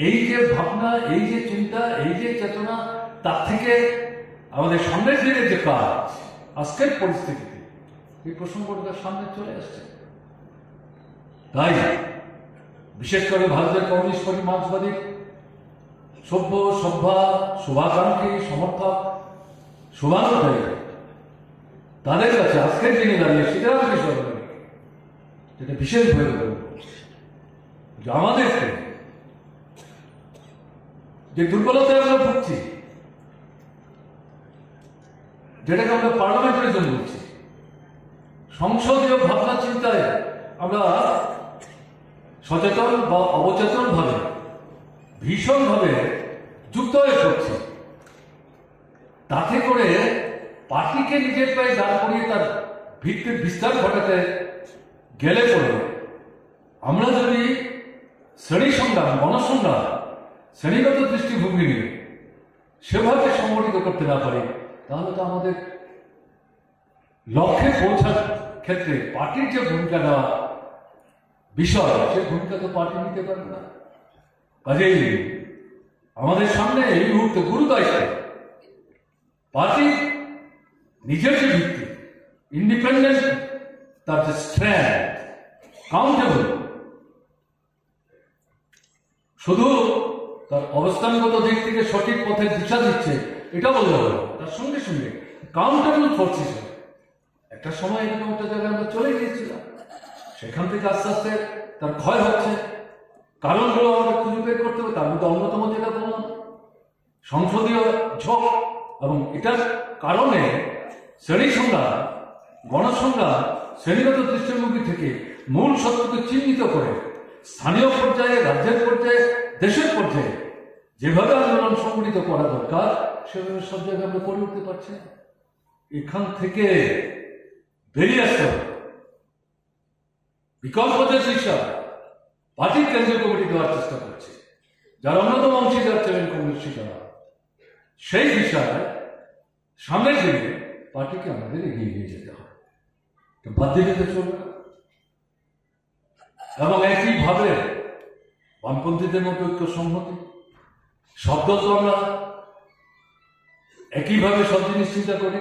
এই যে ভাবনা, এই যে চিন্তা, এই যে চেতনা, তার থেকে আমাদের সামনের দিনের যে কাজ, আজকের পরিস্থিতিতে এই প্রসঙ্গটা সামনে চলে আসছে। তাই বিশেষ করে ভারতের কমিউনিস্ট পার্টি মার্ক্সবাদী সভ্য সভ্যা শুভাকাঙ্ক্ষী সমর্থক শুভানুধ্যায়ী তাদের কাছে আজকের দিনে দাঁড়িয়ে সেটাও বিষয় যেটা বিশেষভাবে বলব যে আমাদেরকে যে দুর্বলতায় আমরা ভুগছি, যেটাকে আমরা পার্লামেন্টারিজম বলছি, সংসদীয় ভাবনা চিন্তায় আমরা সচেতন বা অবচেতন ভাবে ভীষণভাবে যুক্ত হয়ে পড়ছি। তাতে করে পার্টিকে নিজের পায়ে দাঁড় করিয়ে তার ভিত্তির বিস্তার ঘটাতে গেলে পরে আমরা যদি শ্রেণী সংগ্রাম, গণসংগ্রাম, শ্রেণীগত দৃষ্টিভঙ্গি নিয়ে সেভাবে সংগঠিত করতে না পারি, তাহলে তো আমাদের লক্ষ্যে পৌঁছার ক্ষেত্রে পার্টির যে ভূমিকা নেওয়া বিষয়, সে ভূমিকা তো পার্টি নিতে পারবে না। কাজেই আমাদের সামনে এই মুহূর্তে গুরু দায়িত্ব পার্টি নিজের যে ভিত্তি, ইন্ডিপেন্ডেন্ট, তার যে স্ট্রেংথ, কাউন্টেবল, শুধু তার অবস্থানগত দিক থেকে সঠিক পথে দিশা দিচ্ছে এটা বলতে হবে, তার সঙ্গে সঙ্গে কাউন্টেবল ফোর্স হিসেবে একটা সময় এরকম একটা জায়গায় আমরা চলে গিয়েছিলাম, সেখান থেকে আস্তে আস্তে তার ক্ষয় হচ্ছে। কারণগুলো আমাদের খুঁজে বের করতে হবে। তার মধ্যে অন্যতম যেটা বললাম সংসদীয় ঝোঁক, এবং এটার কারণে শ্রেণী সংগ্রাম, গণসংগ্রাম, শ্রেণীগত দৃষ্টিভঙ্গি থেকে মূল সত্যকে চিহ্নিত করে স্থানীয় পর্যায়ে, রাজ্যের পর্যায়ে, দেশের পর্যায়ে যেভাবে আন্দোলন সংগঠিত করা দরকার সেভাবে সব জায়গায় আমরা করে উঠতে পারছি। এখান থেকে বেরিয়ে আসতে হবে। বিকল্প যে দিশা পার্টির কেন্দ্রীয় কমিটি দেওয়ার চেষ্টা করছে, যার অন্যতম অংশীদার ছিলেন কংগ্রেস শিকারা, সেই বিষয়ে সামনের দিকে পার্টিকে আমাদের এগিয়ে নিয়ে যেতে হবে, বাদ দিয়ে যেতে চলবে না। এবং একইভাবে বামপন্থীদের মধ্যে ঐক্য সংহতি শব্দ তো আমরা একইভাবে সব জিনিস চিন্তা করি।